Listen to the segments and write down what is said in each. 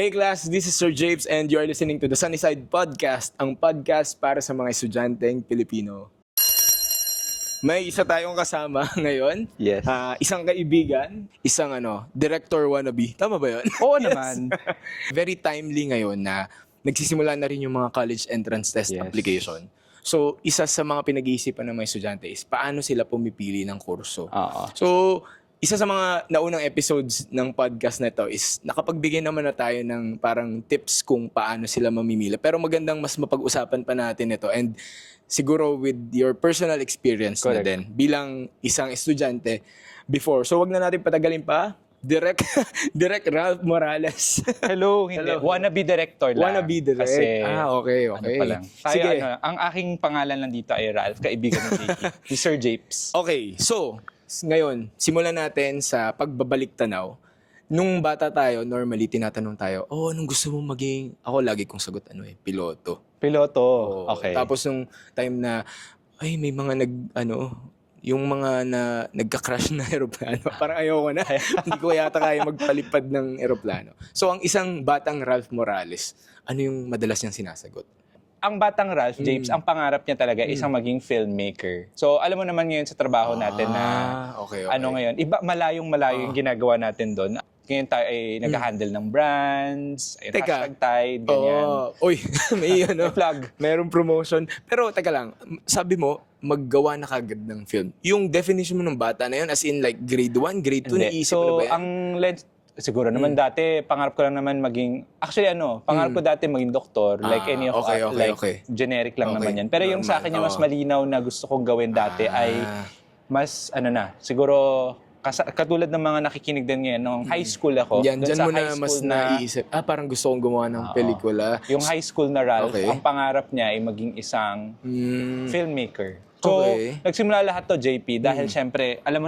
Hey class, this is Sir Japes and you are listening to the Sunnyside Podcast, ang podcast para sa mga estudyanteng Pilipino. May isa tayong kasama ngayon. Yes. Isang kaibigan, isang director wannabe. Tama ba yun? Oo naman. Very timely ngayon na nagsisimula na rin yung mga college entrance test Yes. application. So, isa sa mga pinag-iisipan ng mga estudyante is paano sila pumipili ng kurso. Oo. So, isa sa mga naunang episodes ng podcast na ito is nakapagbigay naman na tayo ng parang tips kung paano sila mamimili. Pero magandang mas mapag-usapan pa natin ito and siguro with your personal experience Correct. na din bilang isang estudyante before. So, wag na natin patagalin pa. Direct Ralph Morales. Hello, hindi. Hello. Wannabe director lang. Wannabe direct. Kasi, Okay. ano pa lang. Tayo, Sige. ang aking pangalan lang dito ay Ralph, kaibigan ni JP. Si Sir Japes. Okay, so, ngayon, simulan natin sa pagbabalik tanaw. Nung bata tayo, normally, tinatanong tayo, anong gusto mong maging? Ako lagi kong sagot, piloto. Piloto. Oo. Okay. Tapos nung time na, may mga yung mga nagka-crash na aeroplano, parang ayoko na. Hindi ko yata kaya magpalipad ng aeroplano. So, ang isang batang Ralph Morales, ano yung madalas niyang sinasagot? Ang batang Ralph, Japes, ang pangarap niya talaga isang maging filmmaker. So, alam mo naman ngayon sa trabaho natin na okay. ngayon, malayong-malayo yung ginagawa natin doon. Ngayon tayo ay nag-handle ng brands, Teka. hashtag Tide, ganyan. May May plug. Merong promotion. Pero teka lang, sabi mo, maggawa na kagad ng film. Yung definition mo ng bata na yun, as in like grade 1, grade 2, Hindi. naisip mo na ba yan? ang lens, siguro naman dati, pangarap ko lang naman maging, actually pangarap ko dati maging doktor, like any of okay. generic lang Okay. naman yan. Pero yung sa akin, yung mas malinaw na gusto kong gawin dati ay mas, siguro, katulad ng mga nakikinig din ngayon, nung high school ako, Yan, dun dyan sa mo na high mas school naiisip, parang gusto kong gumawa ng pelikula. yung high school na Ralph, Okay. ang pangarap niya ay maging isang filmmaker. So, Okay. nagsimula lahat to, JP, dahil syempre, alam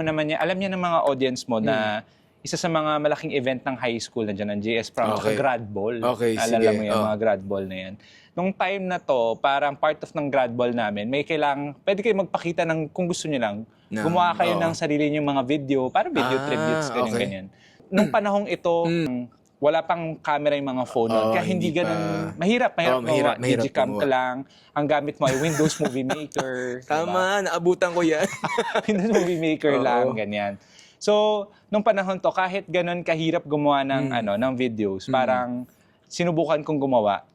niya ng mga audience mo na isa sa mga malaking event ng high school na dyan, ang JS Prom, Okay. grad ball. Okay, Alala sige. mo yan, mga grad ball na yan. Nung time na to, parang part of ng grad ball namin, may kailangan, pwede kayo magpakita ng, kung gusto niyo lang, gumawa kayo ng sarili niyong mga video, para video tributes, ganyan-ganyan. Nung panahong ito, wala pang camera yung mga phone nun. Kaya hindi ganun, mahirap mahirap Digicam ka gumawa. lang. Ang gamit mo ay Windows Movie Maker. Tama, naabutan ko yan. Windows Movie Maker lang, ganyan. So, nung panahon to, kahit ganun kahirap gumawa ng, ng videos, parang sinubukan kong gumawa.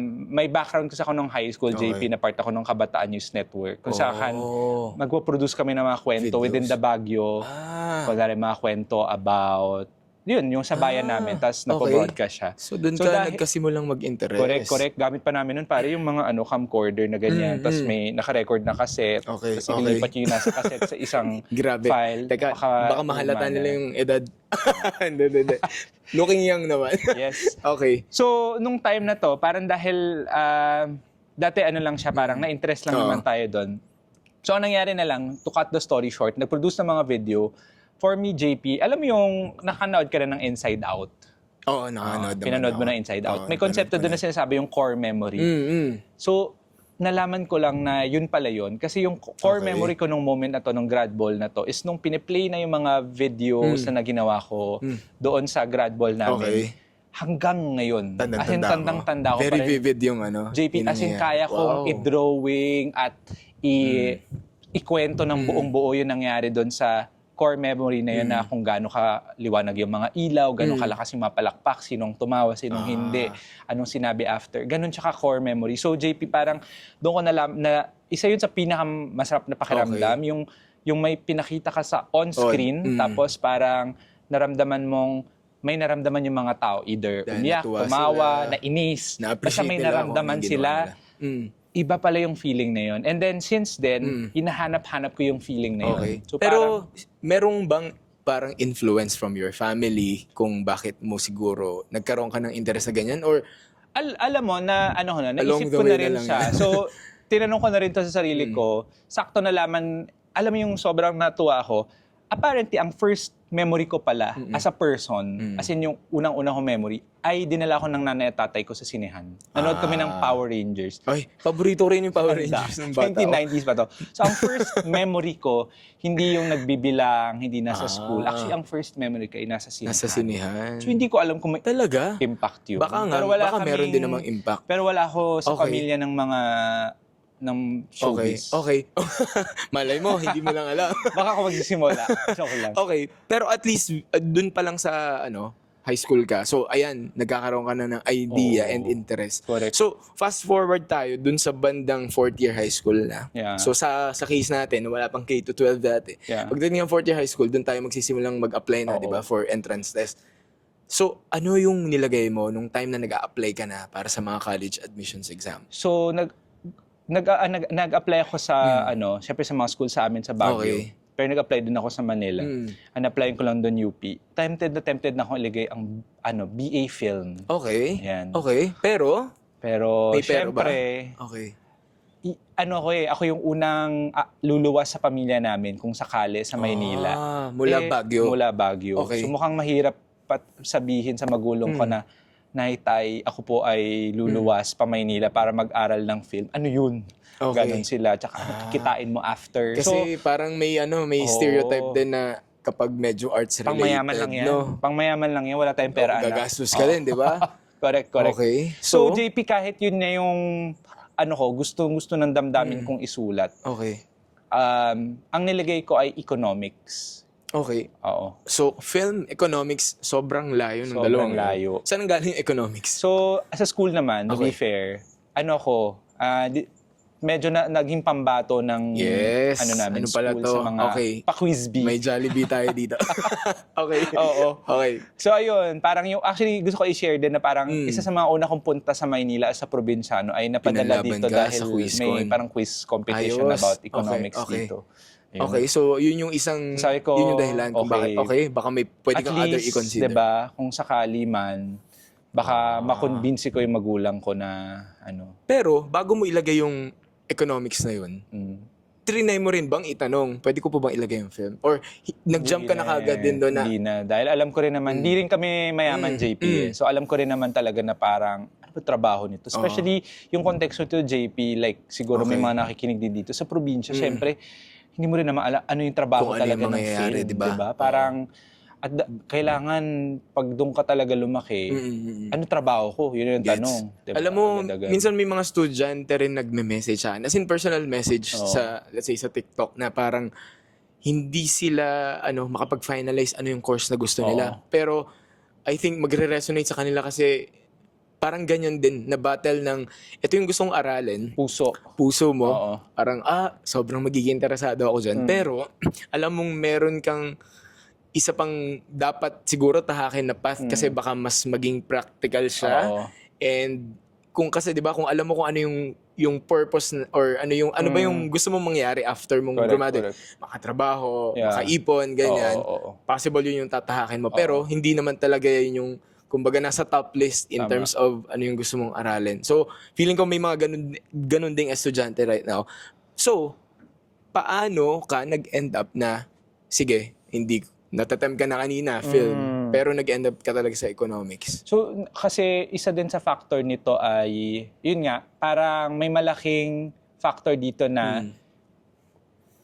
May background kasi ako nung high school, JP, na part ako ng Kabataan News Network. Kung saan, magpo-produce kami ng mga kwento Videos. within the Baguio. Kunwari, mga kwento about, yung sa bayan namin, tapos napo-broadcast siya. So, doon ka nagkasimulang mag-interest. Correct. Gamit pa namin nun, pare, yung mga camcorder na ganyan. Tapos may naka-record na cassette. Okay, Tapos ilipat yung nasa cassette sa isang Grabe. file. Teka, baka mahalata nila yung edad. Hindi. Looking young naman. Yes. Okay. So, nung time na to, parang dahil dati lang siya, parang na-interest lang naman tayo doon. So, ang nangyari na lang, to cut the story short, nag-produce ng mga video. For me, JP, alam mo yung nakanood ka na ng Inside Out? Oo, nakanood naman. Pinanood mo na Inside Out. May konsepto doon na sinasabi yung core memory. So, nalaman ko lang na yun pala yun. Kasi yung core memory ko nung moment na to, nung grad ball na to, is nung piniplay na yung mga videos na ginawa ko doon sa grad ball namin. Hanggang ngayon. Tandang-tanda ko. Very vivid yung JP, as in kaya kong i-drawing at ikwento ng buong buo yung nangyari doon sa core memory na yun na kung gaano kaliwanag yung mga ilaw, gaano kalakas yung mapalakpak, sinong tumawa, sinong hindi, anong sinabi after. Ganon siya ka-core memory. So JP, parang doon ko na isa yun sa pinakamasarap na pakiramdam, yung may pinakita ka sa on-screen, tapos parang may naramdaman yung mga tao, either umiyak, tumawa, nainis, basta may naramdaman sila. Iba pala yung feeling na yun. And then, since then, hinahanap-hanap ko yung feeling na yun. Okay. So, pero, merong bang parang influence from your family kung bakit mo siguro nagkaroon ka ng interest sa ganyan? Or, alam mo, naisip Along the ko way na rin na lang siya. yan. So, tinanong ko na rin to sa sarili ko. Sakto na laman, alam mo yung sobrang natuwa ako. Apparently, ang first memory ko pala as a person, as in yung unang-una kong memory, ay dinala ko ng nanay at tatay ko sa sinehan. Nanood kami ng Power Rangers. Ay, paborito rin yung Power Rangers ng bata. 1990s pa to. So, ang first memory ko, hindi yung nagbibilang, hindi nasa school. Actually, ang first memory ko ay nasa sinehan. Nasa sinehan. So, hindi ko alam kung may Talaga? impact yun. Baka nga, baka meron din namang impact. Pero wala ako sa Okay. pamilya ng mga ng Okay, showbiz. okay. Malay mo, hindi mo lang alam. Baka ako magsisimula. Joke lang. Okay, pero at least dun pa lang sa high school ka. So ayan, nagkakaroon ka na ng idea Oo. and interest. Correct. So fast forward tayo dun sa bandang fourth year high school na. Yeah. So sa case natin, wala pang K to 12 dati. Yeah. Pagdating ng fourth year high school, dun tayo magsisimulang mag-apply na, Oo. 'di ba, for entrance test. So ano yung nilagay mo nung time na nag-a-apply ka na para sa mga college admissions exam? So, nag-apply ako sa, syempre sa mga school sa amin sa Baguio. Okay. Pero nag-apply din ako sa Manila. Ang apply ko lang doon UP. Tempted na akong ilagay ang, BA Film. Okay. Yan. Okay. Pero Pero, may pero ba? syempre, Okay. ako yung unang luluwas sa pamilya namin kung sakali sa Maynila. Mula Baguio. Mula Baguio. Okay. So mukhang mahirap sabihin sa magulang ko na, Nay, Tay, ako po ay luluwas pa Maynila para mag-aral ng film. Ano yun? Okay. Ganon sila. Tsaka kikitain mo after. Kasi parang may may Oo. stereotype din na kapag medyo arts related, pangmayaman lang yan. no? Pangmayaman lang yan. Wala tayong pera. anak. Gagastos ka din, di ba? Correct. Okay. So, JP, kahit yun na yung gusto ng damdamin kong isulat. Okay. Ang nilagay ko ay economics. Okay. Oo. So, film economics, sobrang layo ng Sobrang dalawang. layo. Saan ang galing yung economics? So, sa school naman, to be Okay. fair, medyo naging pambato ng Yes. namin, Ano pala school to? sa mga Okay. pa-quiz bee. May Jollibee tayo dito. Okay. Oo. Okay. So ayun, parang actually gusto ko i-share din na parang isa sa mga una kong punta sa Maynila as a probinsyano ay napadala Pinalaban dito ka dahil sa QuizCon. may parang quiz competition Ayos. about economics Okay. dito. Ayun. Okay, so yun yung isang, Sabi ko, yun yung dahilan kung bakit, baka may pwede At kang other least, i-consider. diba, kung sakali man, baka makonvince ko yung magulang ko na Pero, bago mo ilagay yung economics na yun, trinay mo rin bang itanong, pwede ko po bang ilagay yung film? Or nag-jump ka na kagad din doon na, Hindi na. Dahil alam ko rin naman, hindi rin kami mayaman, JP. Eh. So alam ko rin naman talaga na parang, ano ba trabaho nito? Especially yung context nito, JP, like siguro may Okay. mga nakikinig din dito. Sa probinsya, syempre, hindi mo rin naman alam ano yung trabaho Kung ano talaga yung ng mangyayari, film. diba? Diba? Parang, kailangan, pag doon ka talaga lumaki, ano trabaho ko? Yun yung Gets. tanong. Diba? Alam mo, Agad-agad. minsan may mga estudyante rin nagme-message sa akin. As in personal message Oo. sa, let's say, sa TikTok na parang hindi sila makapag-finalize ano yung course na gusto Oo. nila. Pero I think magre-resonate sa kanila kasi parang ganyan din na battle ng ito yung gusto kong aralin, puso mo, Oo. parang sobrang magiging interesado ako dyan. Pero alam mong meron kang isa pang dapat siguro tahakin na path kasi baka mas maging practical siya. Oo. And kung kasi 'di ba kung alam mo kung ano yung purpose or ano ba yung gusto mong mangyari after mong Correct, graduate, correct. makatrabaho, Yeah. makaipon, ganyan. Oo. Possible yun yung tatahakin mo. Pero hindi naman talaga yun yung kumbaga nasa top list in Tama. terms of ano yung gusto mong aralin. So, feeling ko may mga ganun ding estudyante right now. So, paano ka nag-end up na sige, hindi natatem ka na kanina film, pero nag-end up ka talaga sa economics. So, kasi isa din sa factor nito ay, yun nga, parang may malaking factor dito na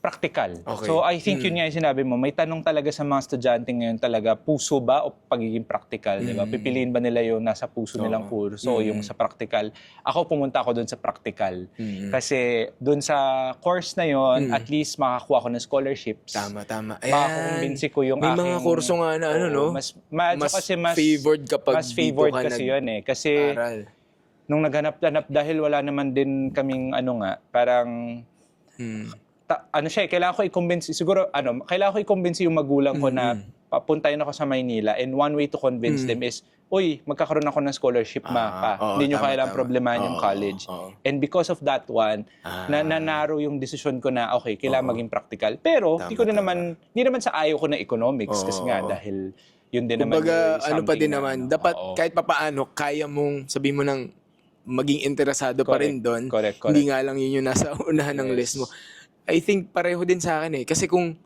practical. Okay. So, I think yun nga yung sinabi mo, may tanong talaga sa mga estudyante ngayon talaga, puso ba o pagiging practical, di ba? Pipiliin ba nila yung nasa puso nilang kurso o yung sa practical? Ako, pumunta ako doon sa practical. Kasi doon sa course na yon at least makakuha ko ng scholarships. Tama. Makakumbinsi ko yung may aking... mga kurso nga na no? Mas favored kapag mas favored dito ka kasi yun eh. Kasi aral. nung naghanap-hanap dahil wala naman din kaming parang kailangan ko i-convince siguro kailangan ko i-convince yung magulang ko na papuntahin ako sa Maynila and one way to convince them is magkakaroon ako ng scholarship hindi nyo kailangan problemahan yung college. And because of that one, nanaro yung decision ko na kailangan maging practical. Pero hindi naman sa ayaw ko na economics kasi nga dahil yun din naman Kumbaga, yung pa din something naman, na, dapat kahit papaano, kaya mong, sabi mo nang maging interesado pa rin doon. Correct. Hindi nga lang yun yung nasa unahan ng list mo. I think pareho din sa akin eh. Kasi kung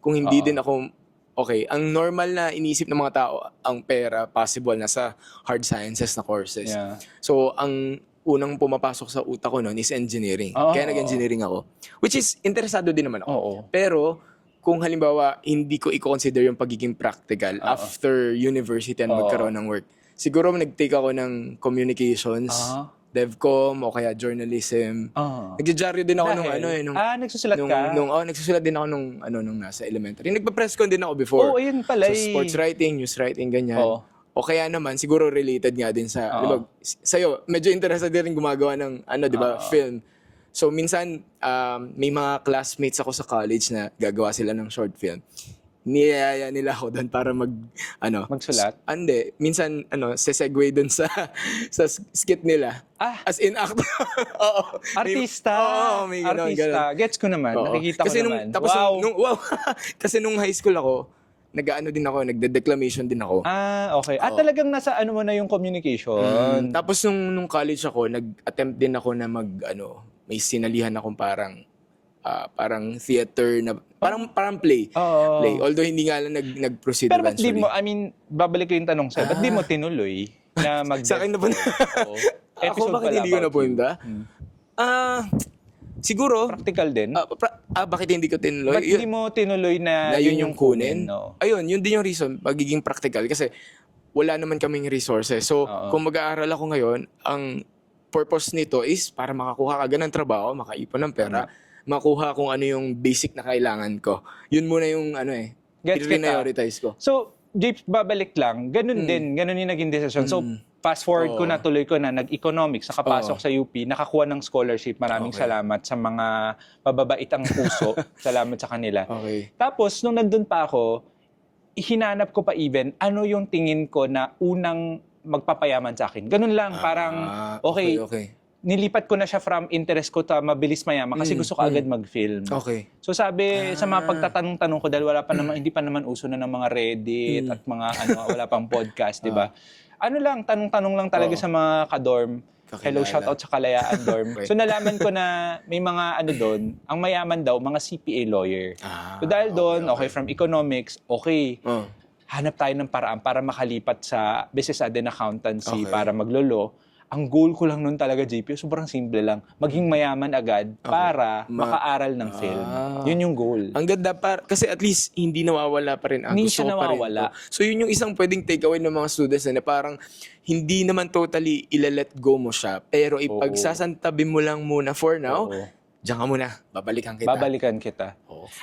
hindi din ako okay, ang normal na iniisip ng mga tao, ang pera, possible na sa hard sciences na courses. Yeah. So, ang unang pumapasok sa utak ko noon is engineering. Oo, Kaya nag-engineering ako. Which is, interesado din naman ako. Oo. Pero, kung halimbawa, hindi ko i-consider yung pagiging practical after university and magkaroon ng work, siguro nag-take ako ng communications, DevCom o kaya journalism. Nagja-jaryo din ako nung nagsusulat ka? Nagsusulat din ako nung nasa elementary. Nagpa-press con din ako before. Ayun pala So, sports writing, news writing, ganyan. O kaya naman, siguro related nga din sa, di ba, sa'yo, medyo interested din gumagawa ng, di ba, film. So, minsan, may mga classmates ako sa college na gagawa sila ng short film. Niyaya nila ako doon para magsulat? Hindi. Minsan, sesegue doon sa skit nila. As in act. Oo. Artista. Oo, may ganun. Gets ko naman. Nakikita ko naman. Tapos kasi nung high school ako, nagde-declamation din ako. Okay. Talagang nasa mo na yung communication. Tapos nung college ako, nag-attempt din ako na may sinalihan akong parang theater na parang play. Play. Although hindi nga lang nag-proceed Pero ba't eventually. babalik ko yung tanong sa'yo, ba't di mo tinuloy na Sa akin na po. Ako bakit hindi ko napunta? Siguro. Practical din? Bakit hindi ko tinuloy? Ba't hindi mo tinuloy na yun yung kunin? No? Ayun, yun din yung reason, pagiging practical. Kasi wala naman kaming resources. So, kung mag-aaral ako ngayon, ang purpose nito is para makakuha ka ng trabaho, makaipon ng pera, makuha kung ano yung basic na kailangan ko. Yun muna yung prioritize ko. So, Japes, babalik lang. Ganun din. Ganun yung naging decision. So, fast forward ko na, tuloy ko na, nag-economics, nakapasok sa UP, nakakuha ng scholarship. Maraming salamat sa mga mababait ang puso. Salamat sa kanila. Okay. Tapos, nung nandun pa ako, hinanap ko pa even, ano yung tingin ko na unang magpapayaman sa akin. Ganun lang, parang, okay. Nilipat ko na siya from interest ko to mabilis mayaman kasi gusto ko agad mag-film. Okay. So sabi sa mga pagtatanong-tanong ko dahil wala pa naman hindi pa naman uso na ng mga Reddit at mga wala pang podcast, 'di ba? Ano lang tanong-tanong lang talaga sa mga ka-dorm. Hello, shout out sa Kalayaan dorm. So nalaman ko na may mga doon, ang mayaman daw mga CPA lawyer. So dahil doon, okay from economics, okay. Hanap tayo ng paraan para makalipat sa business and accountancy para maglolo. Ang goal ko lang noon talaga, JP, sobrang simple lang. Maging mayaman agad para makaaral ng film. Yun yung goal. Ang ganda, kasi at least hindi nawawala pa rin. Hindi siya nawawala. So yun yung isang pwedeng takeaway ng mga students na parang hindi naman totally ila-let go mo siya, pero ipagsasantabi mo lang muna for now. Diyan ka muna, babalikan kita.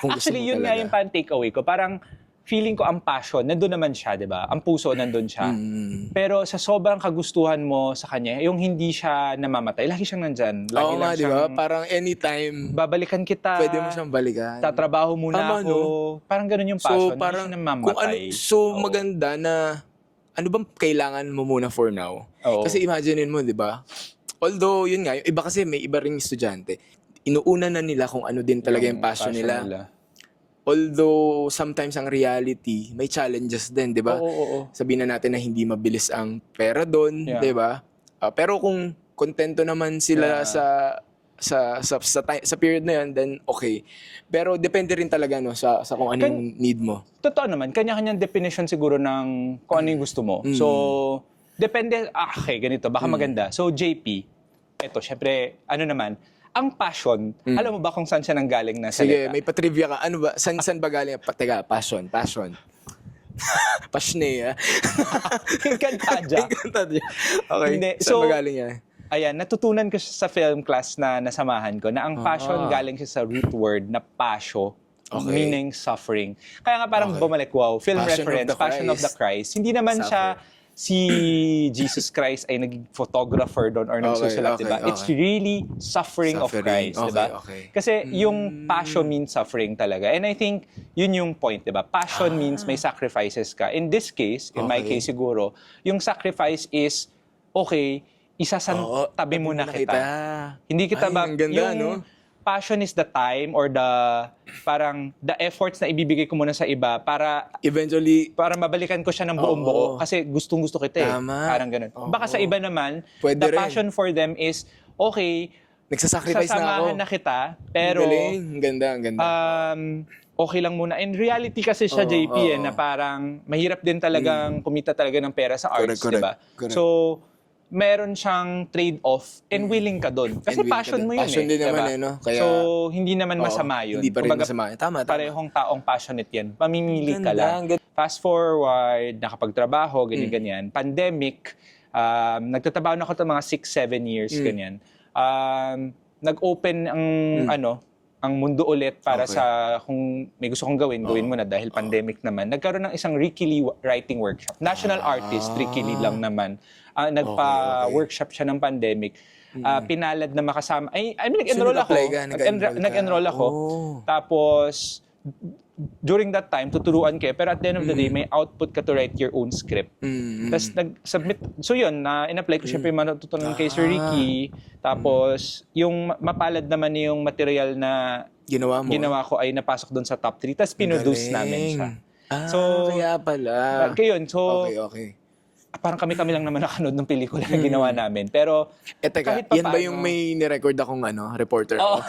Actually, yun nga yung pan-takeaway ko. Parang feeling ko ang passion, nandun naman siya, di ba? Ang puso, nandun siya. Pero sa sobrang kagustuhan mo sa kanya, yung hindi siya namamatay, lagi siyang nandyan. Lagi lang di ba? Parang anytime, babalikan kita. pwede mo siyang balikan. Tatrabaho muna ako. Parang ganun yung passion, parang, hindi siya namamatay. Maganda na, ano bang kailangan mo muna for now? Kasi imaginein mo, di ba? Although, yun nga, yung iba kasi may iba ring estudyante, inuuna na nila kung ano din talaga yung passion nila. Although, sometimes ang reality, may challenges din, di ba? Sabihin na natin na hindi mabilis ang pera doon, di ba? Pero kung kontento naman sila sa period na yun, then okay. Pero depende rin talaga sa kung ano yung need mo. Totoo naman, kanya-kanyang definition siguro ng kung ano yung gusto mo. So, depende, okay, ganito, baka maganda. So, JP, eto, syempre, ang passion, alam mo ba kung saan siya nanggaling na salita? Sige, may patrivia ka. Ano ba? Saan ba galing? Teka, passion. Passionate, Encantadja. Okay, Hindi. saan ba galing yan? Ayan, natutunan ko siya sa film class na nasamahan ko na ang passion galing siya sa root word na pasyo, meaning suffering. Kaya nga parang bumalik, film reference, Passion of the Christ. Hindi naman siya si Jesus Christ ay naging photographer doon or nagsusulat, diba? It's really suffering of Christ, diba? Kasi yung passion means suffering talaga. And I think yun yung point, diba? Passion means may sacrifices ka. In this case, in my case siguro, yung sacrifice is, okay, isasantabi muna kita. Hindi kita yung passion is the time or the efforts na ibibigay ko muna sa iba para eventually mabalikan ko siya ng buong buo kasi gustong-gusto kita eh. Tama. Parang ganun. Baka sa iba naman, pwede the rin. passion for them is, okay, nagsasacrifice na ako. sasamahan na kita, pero galing. Ang ganda. okay lang muna. In reality kasi siya, Oo, JP, oo. na parang mahirap din talagang kumita talaga ng pera sa arts, Correct, di ba? correct. So, meron siyang trade-off and willing ka doon. Kasi And willing ka passion dun. mo yun Passion din di naman ba? no? Kaya, So, hindi naman oo, masama yun. hindi pa rin Kumbaga, masama. Tama. parehong taong passionate yan. Pamimili ka Ganda, lang. ang ganda. Fast forward, nakapagtrabaho, ganyan-ganyan. Pandemic, nagtatrabaho na ako ito mga 6-7 years, ganyan. Nag-open ang ang mundo ulit para Okay. sa kung may gusto kong gawin mo na dahil pandemic naman. Nagkaroon ng isang Ricky Lee writing workshop. National artist, Ricky Lee lang naman. Nagpa-workshop siya ng pandemic. Pinalad na makasama. I mean, nag-enroll ako. nag-apply ka? Nag-enroll ka? Nag-enroll ako. Oh. Tapos, during that time, tuturuan kayo. Pero at the end of the day, may output ka to write your own script. Tapos nag-submit. So yun, in-apply ko syempre yung matutunan kay Sir Ricky. Tapos, yung mapalad naman yung material na Ginawa mo. ko ay napasok doon sa top 3. Tapos pinroduce namin siya. So, kaya pala. Kaya yun, so Okay. parang kami lang naman nakanood ng pelikula na ginawa namin. Pero, Teka, kahit yan ba papaano- yung may nirecord akong reporter Oo. ako?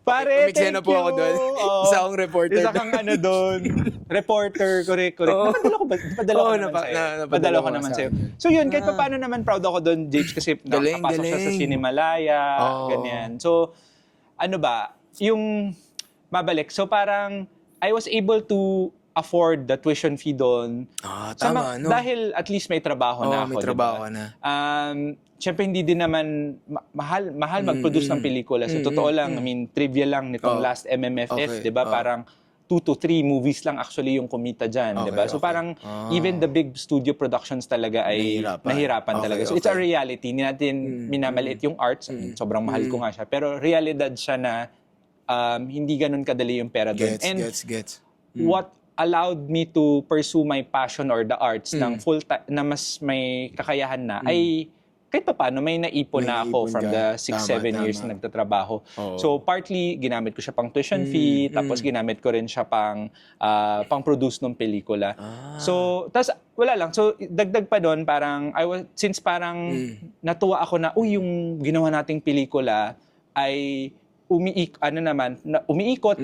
Pare, Umiksena thank po you. ako doon. Oo. Isa akong reporter. Isa kang doon. Reporter, correct. Napadala ko ba? Napadala ko Oo, naman sa'yo. napadala Napadala ko mo naman sa sa'yo. akin. So yun, kahit paano naman proud ako doon, Japes, kasi Galing, nakapasok siya sa galing. Cinemalaya, Oo. ganyan. So, yung mabalik. So parang, I was able to afford the tuition fee doon. Tama, no? Dahil at least may trabaho na ako. may trabaho na. Siyempre hindi din naman mahal mag-produce ng pelikula. So totoo lang, I mean, trivia lang nitong last MMFF, Okay, 'di ba? Parang 2 to 3 movies lang actually yung kumita diyan, 'di ba? So Okay. parang even the big studio productions talaga ay nahirapan Okay, talaga. So it's a reality. Hindi natin minamaliit yung arts. I mean, sobrang mahal ko nga siya. Pero realidad siya na hindi ganun kadali yung pera doon. Gets. What allowed me to pursue my passion or the arts ng full time na mas may kakayahan na ay kahit pa paano may naipon na ako Naipon from ka. the 6-7 Tama, years tama. na nagtatrabaho. Oo. So partly ginamit ko siya pang tuition fee, tapos ginamit ko rin siya pang produce ng pelikula. So tas wala lang. So dagdag pa doon parang since parang natuwa ako na yung ginawa nating pelikula ay umiikot,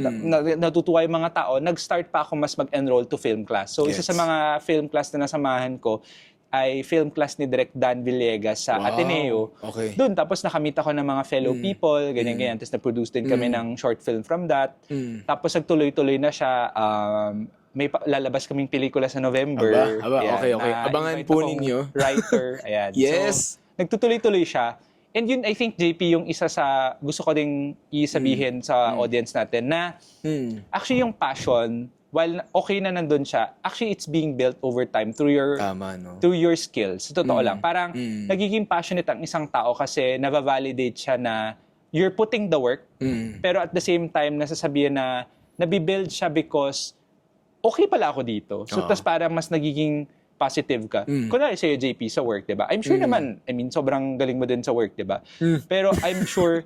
natutuwa yung mga tao, nag-start pa ako mas mag-enroll to film class. So, isa sa mga film class na nasamahan ko ay film class ni Direk Dan Villegas sa Ateneo. Okay. Doon, tapos nakamit ako ng mga fellow people, ganyan-ganyan. Tapos na-produce din kami ng short film from that. Tapos nagtuloy-tuloy na siya. May lalabas kaming pelikula sa November. Aba, okay. Abangan Na-invite po akong ninyo. Writer. Ayan. Yes. So, nagtutuloy-tuloy siya. And yun, I think, JP, yung isa sa gusto ko ding isabihin sa audience natin na actually yung passion, while okay na nandun siya, actually it's being built over time through your Tama, no? through your skills. Sa totoo lang. Parang nagiging passionate ang isang tao kasi nabavalidate siya na you're putting the work, pero at the same time, nasasabihan na nabibuild siya because okay pala ako dito. So, tas parang mas nagiging positive ka. Kunwari sa'yo, JP, sa work, di ba? I'm sure naman, I mean, sobrang galing mo din sa work, di ba? Pero I'm sure,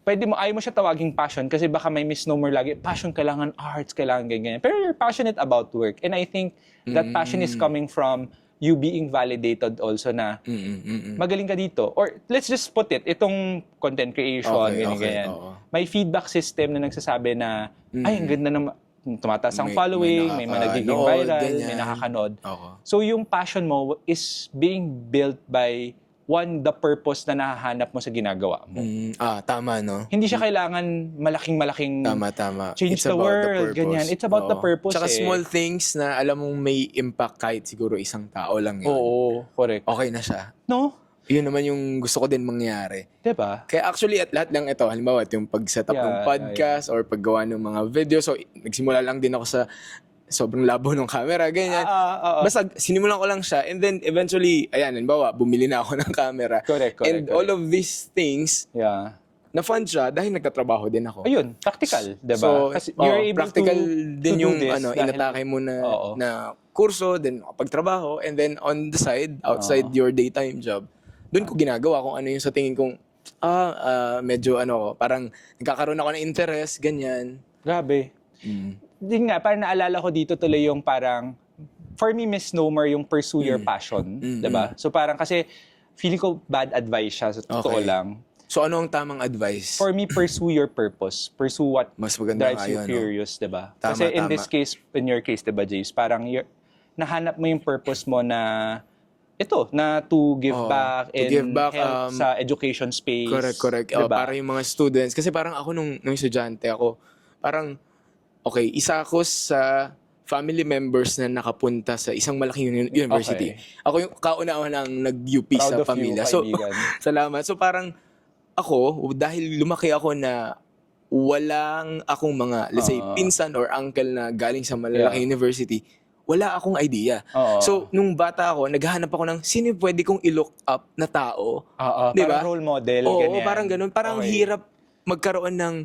ayaw mo siya tawaging passion kasi baka may misnomer lagi, passion, kailangan arts, kailangan ganyan. Pero you're passionate about work. And I think that passion is coming from you being validated also na magaling ka dito. Or let's just put it, itong content creation, ganyan. May feedback system na nagsasabi na, ay, ang ganda naman, tumataas ang following, may nagiging viral, may nakakanood. So yung passion mo is being built by the purpose na nahahanap mo sa ginagawa mo. Tama, no? Hindi siya kailangan malaking Tama. change It's the about world, purpose. ganyan. It's about the purpose. Tsaka small things na alam mong may impact kahit siguro isang tao lang yun. Oo, correct. Okay na siya. No? Yun naman yung gusto ko din mangyari. Diba? Kaya actually at lahat lang ito, halimbawa yung pag-setup ng podcast or paggawa ng mga video. So nagsimula lang din ako sa sobrang labo ng camera, ganyan. Basta sinimulan ko lang siya and then eventually, ayan, halimbawa, bumili na ako ng camera. Correct. And all of these things, na-fund siya dahil nagtatrabaho din ako. Ayun, practical, diba? So, kasi you're able practical din to yung do this inatake mo na kurso, then pagtrabaho, and then on the side, outside your daytime job, doon ko ginagawa kung ano yung sa tingin kong, medyo parang nagkakaroon ako ng interest, ganyan. Grabe. Din nga, parang naalala ko dito tuloy yung parang, for me, misnomer yung pursue your passion, diba? So parang kasi, feeling ko bad advice siya, sa totoo lang. So ano ang tamang advice? For me, pursue your purpose. Pursue what Mas maganda drives nga you yun, no? curious, diba? Tama, Kasi in tama. this case, in your case, diba, James, parang nahanap mo yung purpose mo na na to give Oo, back to and give back, help sa education space. Correct. Diba? Para yung mga students. Kasi parang ako nung estudyante ako, parang, okay, isa ako sa family members na nakapunta sa isang malaking university. Okay. Ako yung kauna-unang nag-UP Proud sa of you, pamilya. So, kaibigan. salamat. So parang ako, dahil lumaki ako na walang akong mga, let's say, pinsan or uncle na galing sa malalaking university, wala akong idea. So, nung bata ako, naghahanap ako ng sino yung pwede kong i-look up na tao. Di ba? Parang role model, Oo, ganyan. parang ganun. Parang Okay. hirap magkaroon ng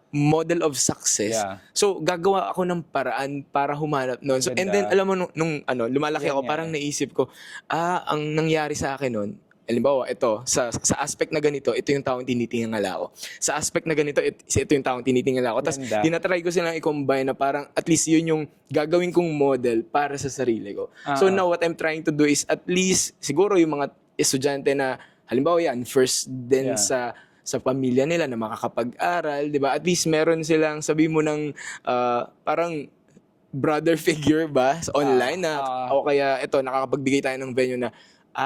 model of success. Yeah. So, gagawa ako ng paraan para humanap noon. So, and Ganda. then, alam mo, nung lumalaki Yan ako, nga parang naisip ko, ang nangyari sa akin noon, halimbawa, ito, sa aspect na ganito, ito yung taong tinitingala ko. Sa aspect na ganito, ito yung taong tinitingala ko. Tapos, Ganda. tinatry ko silang i-combine na parang at least yun yung gagawin kong model para sa sarili ko. So now, what I'm trying to do is at least, siguro yung mga estudyante na, halimbawa yan, first din sa pamilya nila na makakapag-aral, di ba? At least meron silang, sabi mo ng parang brother figure ba sa online na o kaya ito nakakapagbigay tayo ng venue na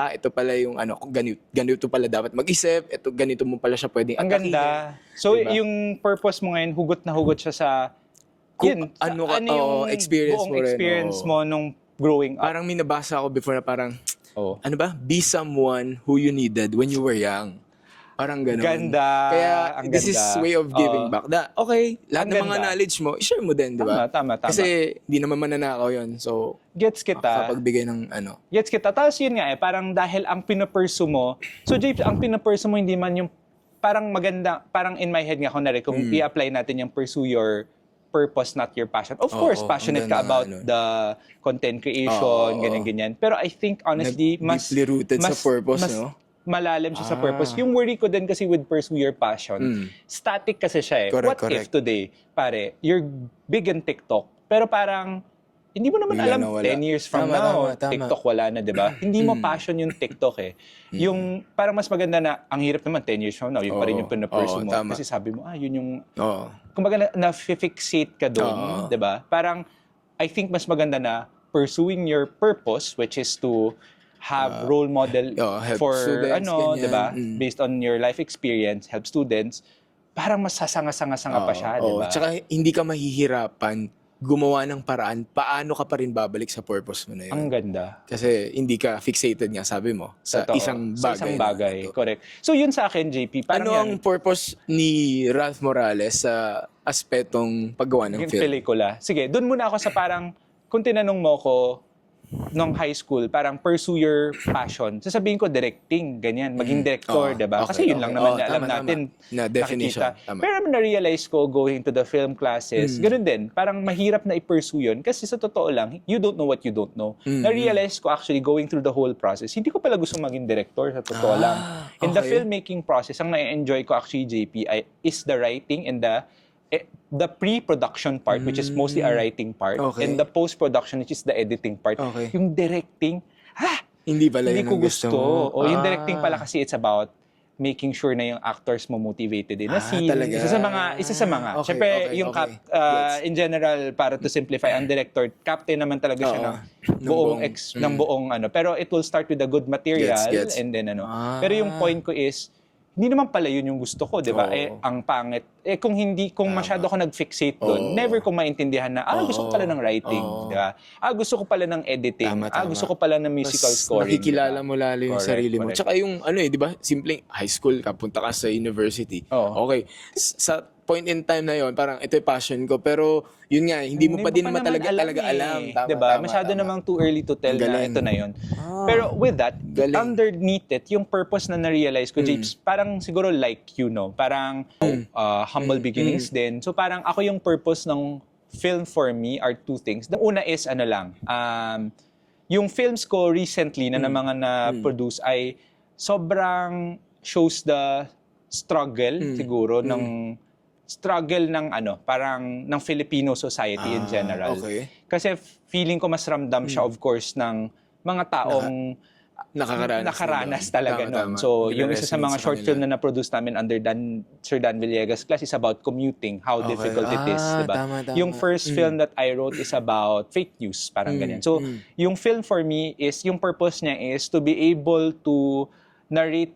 ito pala yung kung ganito pala dapat mag-isip, ito ganito mo pala siya pwedeng Ang atakihin. ganda. So, Diba? yung purpose mo ngayon, hugot na hugot siya sa Kung ano experience buong mo rin, experience oo. mo nung growing up. Parang may nabasa ako before na parang, Oh. ano ba? Be someone who you needed when you were young. Parang ganun. Ganda. Kaya Ang this is ganda. way of giving back. Okay, lahat Ang ng mga ganda. knowledge mo, i-share mo din, di ba? Tama. Kasi di naman mananakaw yun. So, Gets kita. makapagbigay ng Gets kita. Tapos yun nga parang dahil ang pinapursue mo, so James, ang pinapursue mo hindi man yung, parang maganda, parang in my head nga, kunwari, kung i-apply natin yung pursue your purpose, not your passion. Of course, passionate ang ka ganda about nga nun. the content creation, ganyan-ganyan. Pero I think, honestly, mas deeply rooted sa purpose, no? malalim siya sa purpose. Yung worry ko din kasi with pursue your passion, static kasi siya eh. Correct, What if today, pare, you're big in TikTok, pero parang, hindi mo naman Bigla alam, nawala. 10 years from Tama, now, tama. TikTok wala na, di ba? Hindi mo passion yung TikTok eh. Yung, parang mas maganda na, ang hirap naman, 10 years from now, yun pa rin yung pinapursue mo. tama. Kasi sabi mo, yun yung, Oo. kumbaga na-fixate ka doon, di ba? Parang, I think mas maganda na pursuing your purpose, which is to have role model help for students, ganyan. di ba? Based on your life experience, help students. Parang mas sasanga-sanga pa siya, di ba? Tsaka hindi ka mahihirapan gumawa ng paraan paano ka pa rin babalik sa purpose mo na yun. Ang ganda. Kasi hindi ka fixated nga, sabi mo, sa Totoo. isang Sa bagay. isang na bagay. ito. Correct. So yun sa akin, JP, parang Ano yan, ang purpose ni Ralph Morales sa aspetong paggawa ng yung film? pelikula. Sige, doon muna ako sa parang, kung tinanong mo ko, nung high school, parang pursue your passion. Sasabihin ko, directing, ganyan. Maging director, diba? Kasi yun lang naman na alam tama. natin. Na definition. Nakikita. Tama. Pero na-realize ko, going to the film classes, ganun din. Parang mahirap na i-pursue yun. Kasi sa totoo lang, you don't know what you don't know. Na-realize ko actually, going through the whole process, hindi ko pala gusto maging director, sa totoo lang. In the okay. filmmaking process, ang na-enjoy ko actually, JP, is the writing and the pre-production part, which is mostly a writing part, Okay. and the post-production, which is the editing part. Okay. Yung directing, Hindi pala hindi yun ko ang gusto gusto. mo. O yung directing pala kasi it's about making sure na yung actors mo motivated in a scene. Talaga? Isa sa mga. Okay, Siyempre, okay, yung okay. Gets. in general, para to simplify, ang director, captain naman talaga siya Oo. ng ng buong ano. Pero it will start with a good material Gets. and then ano. Pero yung point ko is, hindi naman pala yun yung gusto ko, di ba? Oo. Ang pangit. Kung masyado ako nag-fixate doon, never ko maintindihan na, gusto ko pala ng writing, di ba? Gusto ko pala ng editing. Tama. Gusto ko pala ng musical Mas scoring. nakikilala di ba? mo lalo yung Correct, sarili mo. correct. Tsaka yung di ba, simpleng high school ka, punta ka sa university. Oo. Okay. Sa point in time na yon, parang ito yung passion ko. Pero yun nga, hindi mo pa din naman talaga alam. Tama, diba? tama, Masyado tama. namang too early to tell Ang na galing. ito na yun. Pero with that, Galing. underneath it, yung purpose na na-realize ko, James, parang siguro like you, no? Parang humble beginnings din. So parang ako yung purpose ng film for me are two things. The una is yung films ko recently na mga na-produce ay sobrang shows the struggle siguro ng struggle ng parang ng Filipino society in general. Okay. Kasi feeling ko mas ramdam siya of course ng mga taong nakaranas talaga Tama. nun. So, yung isa sa Nagre-resonate mga sa short kanila. film na na-produce namin under Sir Dan Villegas class is about commuting, how Okay. difficult it is, di ba? Tama. Yung first film that I wrote is about fake news, parang ganyan. So, yung film for me is, yung purpose niya is to be able to narrate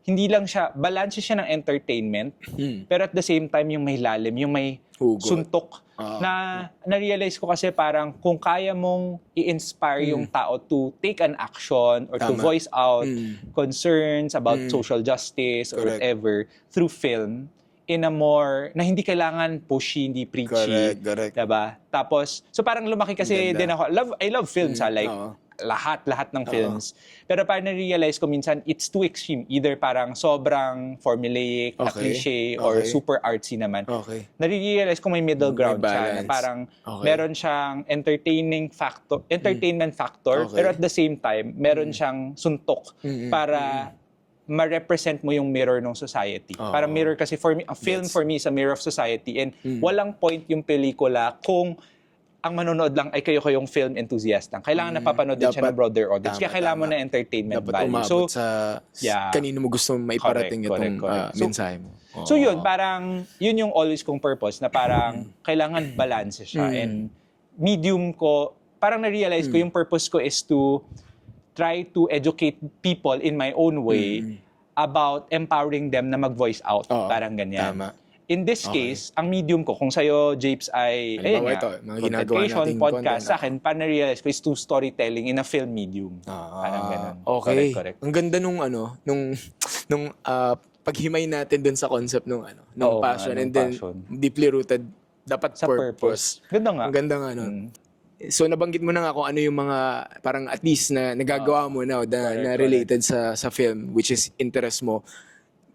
hindi lang siya, balance siya ng entertainment, pero at the same time, yung may lalim, yung may Hugot. suntok, na-realize ko kasi parang kung kaya mong i-inspire yung tao to take an action or to Tama. voice out concerns about social justice or Correct. whatever through film in a more, na hindi kailangan pushy, hindi preachy. Correct. Diba? Tapos, so parang lumaki kasi Ganda. din ako. I love films like, Oo. lahat ng films. Pero parang na-realize ko minsan, it's too extreme. Either parang sobrang formulaic, na Okay. cliche, or Okay. super artsy naman. Okay. Na-realize ko may middle ground siya, na balance. parang Okay. meron siyang entertainment factor, Okay. pero at the same time, meron siyang suntok para ma-represent mo yung mirror ng society. Para mirror kasi for me, a film for me is a mirror of society, and walang point yung pelikula kung ang manonood lang ay kayo-kayong film enthusiast lang. Kailangan napapanood din siya ng Dapat- broader audience. tama, Kaya kailangan mo tama. na entertainment Dapat value. umabot So, sa yeah. kanino mo gusto maiparating Correct. itong So- mensahe mo. So yun, parang yun yung always kong purpose na parang kailangan balance siya. And medium ko, parang na-realize ko yung purpose ko is to try to educate people in my own way about empowering them na mag-voice out. Oo, Parang ganyan. tama. In this case, ang medium ko, kung sa'yo, Japes, ay, Halimbawa ayun ito, nga, mga content ginagawa creation, nating podcast, content, sa akin, parang na-realize ko is to storytelling in a film medium. Parang ganun. Okay. Correct. Ang ganda nung paghimay natin dun sa concept nung Oo, passion, nung and then passion. deeply rooted dapat Sa purpose. Ganda nga. Ang ganda nga So nabanggit mo na nga kung ano yung mga parang at least na nagagawa mo na Correct. related sa film, which is interest mo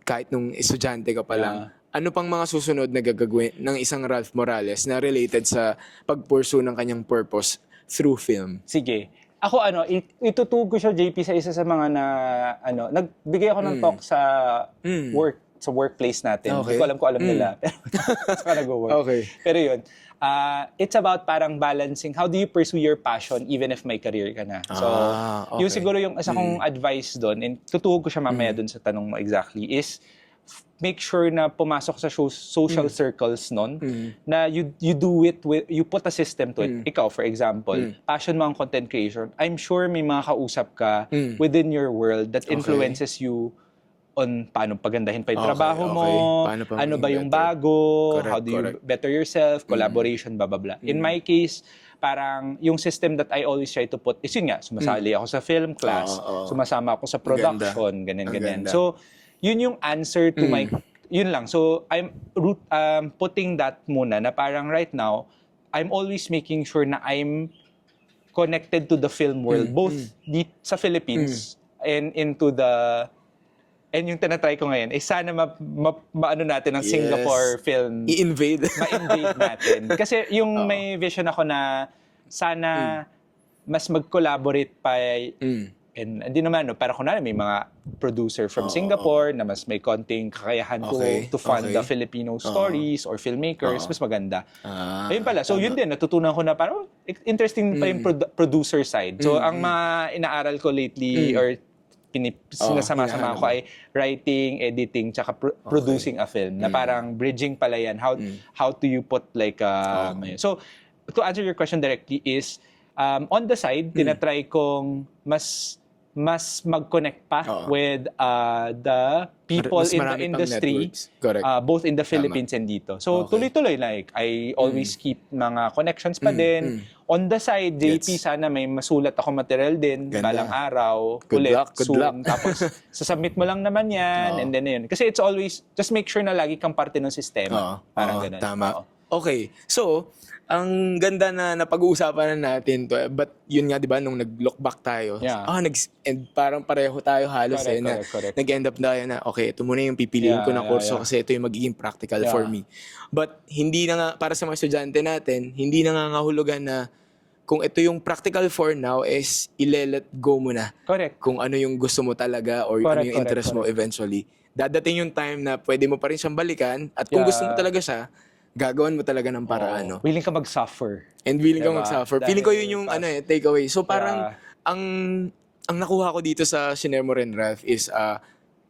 kahit nung estudyante ka pa lang. Ano pang mga susunod na gagawin ng isang Ralph Morales na related sa pag-pursue ng kanyang purpose through film? Sige. Ako itutugo siya, JP, sa isa sa mga nagbigay ako ng talk sa workplace natin. Okay. Hindi ko alam kung alam nila. Pero saka nag-work. Okay. Pero yun, it's about parang balancing how do you pursue your passion even if may career ka na. So, Okay. yung siguro yung isa kong advice doon, and tutuhog ko siya mamaya doon sa tanong mo exactly, is make sure na pumasok sa social circles nun, na you do it you put a system to it. Ikaw, for example, passion mo ang content creation. I'm sure may mga kausap ka within your world that influences you on paano pagandahin pa yung trabaho mo, Paano pa ano maging ba yung better. bago, Correct, how do you correct. better yourself, collaboration, blah, blah, blah. In my case, parang yung system that I always try to put is yun nga, sumasali ako sa film class, sumasama ako sa production, ganyan. ganda. So, yun yung answer to my, yun lang. So, I'm putting that muna na parang right now, I'm always making sure na I'm connected to the film world, both sa Philippines and into the, and yung tinatry ko ngayon, sana maano natin ang Yes. Singapore film, I-invade. ma-invade natin. Kasi yung may vision ako na sana mas mag-collaborate pa, and hindi naman, para kunwari may mga producer from Singapore na mas may konting kakayahan ko Okay, to fund okay. the Filipino stories or filmmakers, mas maganda. Ayun pala. So yun din, natutunan ko na parang interesting pa yung producer side. So ang mga inaaral ko lately or sinasama-sama ko ay writing, editing, tsaka producing a film. Na parang bridging pala yan. How do you put like so to answer your question directly is on the side, tinatry kong mas mag-connect pa with the people Mas in the marami pang industry, networks. Correct. both in the Philippines and dito. So tuloy-tuloy, like I always keep mga connections pa din. On the side, JP, sana may masulat ako material din Ganda. balang araw, Good ulit, luck, good soon. luck. Tapos sasubmit mo lang naman yan, and then yun. Kasi it's always, just make sure na lagi kang parte ng sistema. Parang ganun. Tama. Oo. Okay. So, ang ganda na napag-uusapan na natin to. But yun nga, di ba, nung nag-look back tayo, Yeah. and parang pareho tayo halos Correct. nag-end up tayo na, okay, ito muna yung pipiliin ko na kurso kasi ito yung magiging practical for me. But hindi na nga, para sa mga estudyante natin, hindi na nga ngahulugan na kung ito yung practical for now is i-let go mo na. Correct. Kung ano yung gusto mo talaga or ano Correct, yung interest mo eventually. Dadating yung time na pwede mo pa rin siyang balikan at kung gusto mo talaga siya, gagawan mo talaga ng paraan. No? Willing ka mag-suffer. And willing kang Diba? mag-suffer. Dahil Feeling ko yun yung takeaway. So parang Yeah. ang ang nakuha ko dito sa shinare mo rin, Ralph, is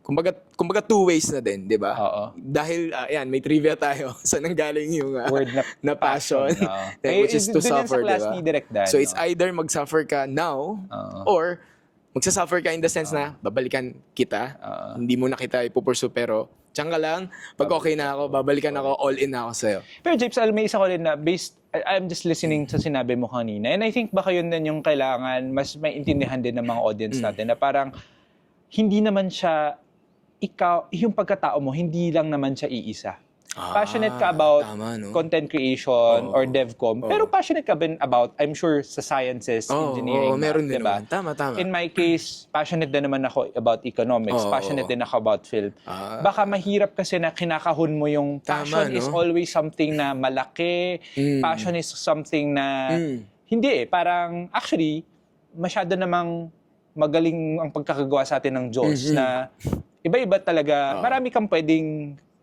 kumbaga two ways na din, di ba? Oo. Dahil, ayan, may trivia tayo sa nanggaling yung Word na passion, oo. which is to Dun yan suffer, sa class di ba? ni Direk Dan, So it's no? either mag-suffer ka now, Oo. or magsasuffer ka in the sense na babalikan kita, hindi mo na kita ipupursue, pero tiyan ka lang, pag okay na ako, babalikan ako, all in na ako sa'yo. Pero Japes, alam mo, isa ko rin na I'm just listening sa sinabi mo kanina. And I think baka yun din yung kailangan mas maintindihan din ng mga audience natin na parang hindi naman siya yung pagkatao mo, hindi lang naman siya iisa. Passionate ka about tama, no? content creation or devcom, pero passionate ka din about, I'm sure, sa sciences, engineering, meron din diba? naman. Tama. In my case, passionate din naman ako about economics, passionate din ako about film. Baka mahirap kasi na kinakahon mo yung passion no? is always something na malaki, passion is something na hindi parang actually masyado namang magaling ang pagkakagawa sa atin ng Diyos na iba-iba talaga.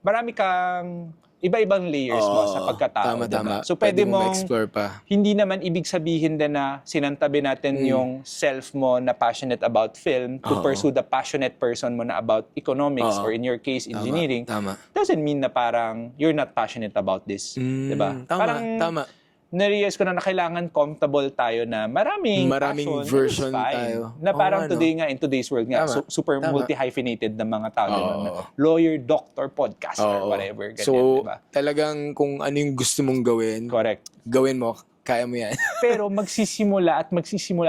Marami kang iba-ibang layers mo sa pagkatao. Tama. Diba? So pwede mong explore pa. hindi naman ibig sabihin din na sinantabi natin yung self mo na passionate about film to pursue the passionate person mo na about economics or in your case engineering. Tama. Doesn't mean na parang you're not passionate about this. Diba? Tama. Na-realize ko na kailangan comfortable tayo na maraming passion, version it's fine. tayo. Na parang Oo, today nga, in today's world nga, Tama. super Tama. multi-hyphenated na mga tao. Diba? Na lawyer, doctor, podcaster, whatever. Ganyan, So, diba? talagang kung ano yung gusto mong gawin, Correct. gawin mo, kaya mo yan. Pero magsisimula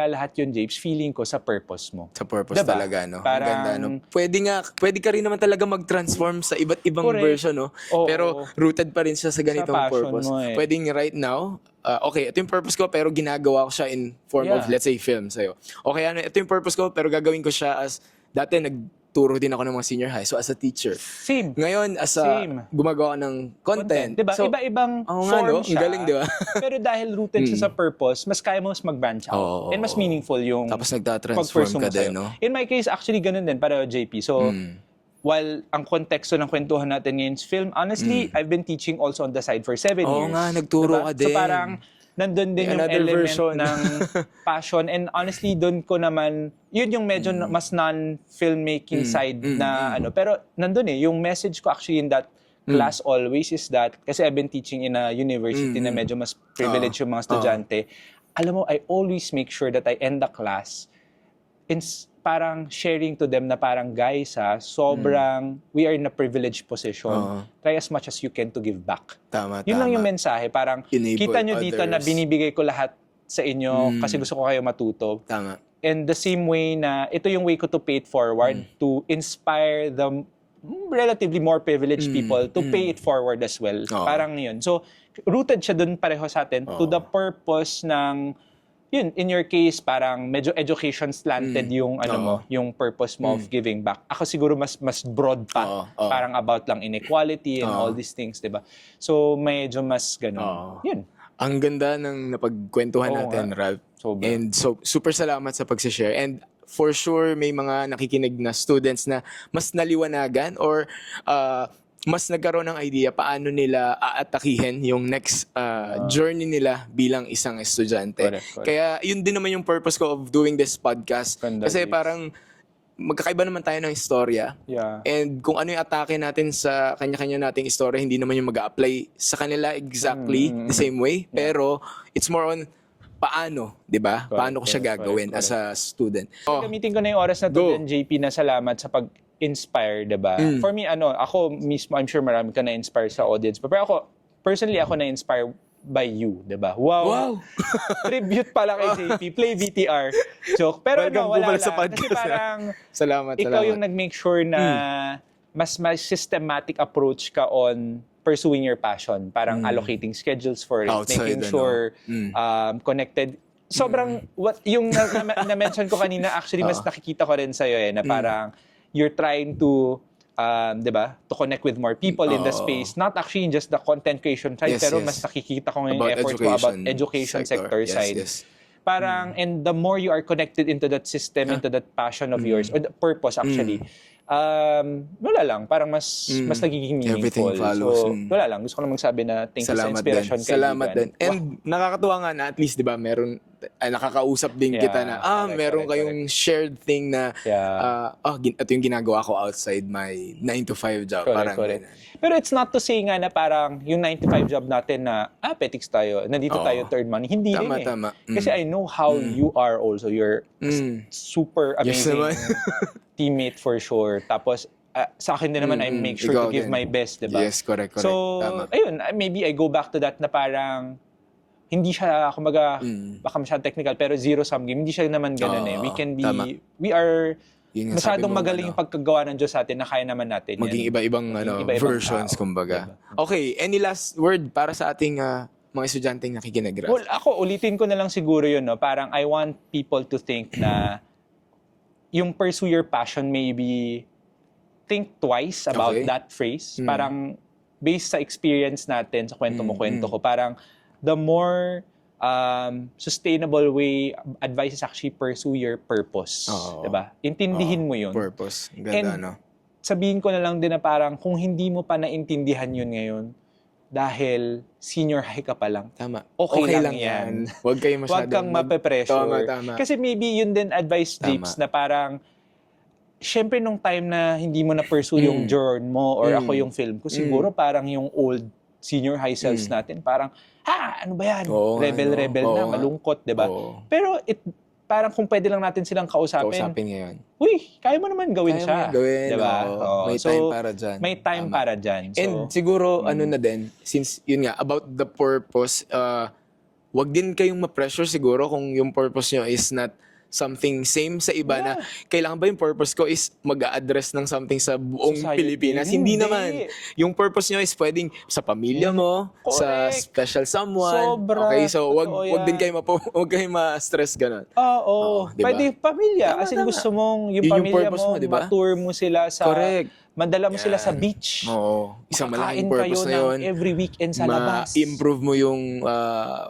lahat yun, Japes, feeling ko sa purpose mo. Sa purpose Diba? talaga, no? Parang- Ang ganda, no? Pwede ka rin naman talaga mag-transform sa iba't ibang Correct. version, no? Oo. Pero rooted pa rin siya sa ganitong passion purpose. mo eh. Pwedeng right now, okay, ito yung purpose ko, pero ginagawa ko siya in form of, Yeah. let's say, film sa'yo. Okay, ito yung purpose ko, pero gagawin ko siya as, dati nagturo din ako ng mga senior high, so as a teacher. Same. Ngayon, as a, Same. gumagawa ng content. Diba? So, Iba-ibang oo nga, form no? Ang siya. galing, diba? Pero dahil rooted siya sa purpose, mas kaya mo mas mag-branch out. Oo. And mas meaningful yung Tapos nagtatransform pag-pursue ka mo sa'yo. din, no? In my case, actually, ganun din, para JP. So, while ang konteksto ng kwentuhan natin ngayon is film, honestly, I've been teaching also on the side for 7 Oo years. nga, nagturo ka din. So parang, nandun din yung Another element version. ng passion. And honestly, doon ko naman, yun yung medyo mas non-filmmaking side na ano. Pero nandun yung message ko actually in that class always is that, kasi I've been teaching in a university na medyo mas privileged yung mga estudyante. Alam mo, I always make sure that I end the class in parang sharing to them na parang, guys sobrang, we are in a privileged position. Try as much as you can to give back. Tama. Yun lang yung mensahe. Parang, Enable kita nyo dito na others. binibigay ko lahat sa inyo kasi gusto ko kayo matuto. Tama. And the same way na, ito yung way ko to pay it forward, to inspire the relatively more privileged people to pay it forward as well. Parang yun. So, rooted siya dun pareho sa atin to the purpose ng, yun, in your case, parang medyo education slanted yung ano mo, yung purpose mo of giving back. Ako siguro mas broad pa. Parang about lang inequality and all these things, 'di ba? So medyo mas ganun. Yun. Ang ganda ng napagkwentuhan natin, Ralph. Sobra. And so, super salamat sa pag-share. And for sure, may mga nakikinig na students na mas naliwanagan or mas nagkaroon ng idea paano nila aatakihin yung next journey nila bilang isang estudyante. Correct. Kaya yun din naman yung purpose ko of doing this podcast. Ganda, Kasi Jace. parang magkakaiba naman tayo ng istorya. Yeah. And kung ano yung atake natin sa kanya-kanya nating istorya, hindi naman yung mag-a-apply sa kanila exactly the same way. Pero it's more on paano, di ba? Paano ko siya gagawin as a student. Gamitin ko na yung oras na to din, JP, na salamat sa pag-inspire, diba? For me, ako mismo, I'm sure marami ka na-inspire sa audience. Pero ako, personally, ako na-inspire by you, diba? Wow! Tribute pala kay JP. Play VTR. Joke. Pero Welcome wala bumalik lang. sa podcast, Kasi parang, Salamat. ikaw yung nag-make sure na mas systematic approach ka on pursuing your passion. Parang allocating schedules for it. Outside, making sure connected. Sobrang, yung na-mention ko kanina, actually, mas nakikita ko rin sa'yo na parang you're trying to, di ba, to connect with more people in the space. Not actually in just the content creation side, pero mas nakikita ko ngayon About efforts mo about education sector side. Yes. Parang, and the more you are connected into that system, into that passion of yours, or the purpose actually, Wala lang, parang mas nagiging meaningful. Everything follows. So, wala lang. Gusto ko lang magsabi na thank you sa inspiration, kaibigan. Salamat din. And nakakatuwa nga na at least, di ba, meron, nakakausap din Yeah, kita na, correct, meron correct, kayong shared thing na, Yeah. ito yung ginagawa ko outside my 9 to 5 job. Correct, Parang correct. ganun. Pero it's not to say nga na parang yung 9 to 5 job natin na, petics tayo, nandito Oo. tayo third month. Hindi Tama, rin eh. tama. Kasi I know how you are also. You're super Yes amazing naman. teammate for sure. Tapos, sa akin din naman, I make sure Ikaw to give din. my best, diba? Yes, correct. So, Tama. ayun, maybe I go back to that na parang, hindi siya, kumbaga, baka masyadong technical, pero zero-sum game. Hindi siya naman ganun eh. We can be, tama. we are Yun nga sabi masyadong mo, magaling yung pagkagawa ng Diyos sa atin na kaya naman natin. maging yan. iba-ibang Maging iba-ibang versions, tao. kumbaga. Okay, any last word para sa ating mga estudyanteng nakikinig? Well, ako, ulitin ko na lang siguro yun, no? Parang I want people to think na yung pursue your passion, maybe think twice about Okay. that phrase. Parang based sa experience natin, sa kwento mo, kwento ko, parang the more sustainable way, advice is actually pursue your purpose. Oo. Diba? Intindihin mo yun. Purpose. Ganda, And no? sabihin ko na lang din na parang kung hindi mo pa naintindihan yun ngayon, dahil senior high ka pa lang, Tama. okay lang yan. Huwag kayo masyadong... Huwag kang mape-pressure. Tama. Kasi maybe yun din advice, Japes, na parang, syempre nung time na hindi mo na-pursue yung journey mo or ako yung film ko, siguro parang yung old senior high selves natin, parang, ano ba yan? Oo nga, Rebel no? na, Oo nga. malungkot, diba? Oo. Pero parang kung pwede lang natin silang kausapin, ngayon. uy, kaya mo naman gawin Kaya siya. mo gawin, Diba? oo. Oo. May So, time para dyan. May time Tama. para dyan. So, And siguro, ano na din, since, yun nga, about the purpose, wag din kayong ma-pressure siguro kung yung purpose nyo is not something same sa iba na kailangan ba yung purpose ko is mag-a-address ng something sa buong Society. Pilipinas. Hindi Hindi. naman. Yung purpose nyo is pwedeng sa pamilya mo, sa Correct. special someone. Sobra. Okay, so wag Totoo wag din yan. wag kayo ma-stress ganun. Oo. diba? Pwede pamilya. Tama, As in tama. gusto mong yung Yun yung pamilya purpose mo, mo, diba? ma-tour mo sila sa... Correct. Madala mo sila sa Yan. beach. Oo. Isang malaking Makakain purpose kayo na yun. ng every weekend sa labas. Ma-improve mo yung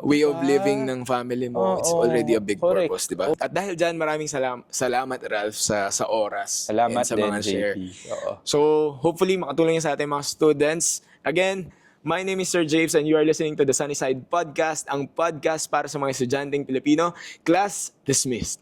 way of living ng family mo. It's Oo. already a big Correct. purpose, di ba? At dahil dyan, maraming salamat, Ralph, sa oras. Salamat and sa din, mga share. JP. Oo. So, hopefully, makatulong yan sa ating mga students. Again, my name is Sir James and you are listening to the Sunnyside Podcast, ang podcast para sa mga estudyanteng Pilipino. Class dismissed.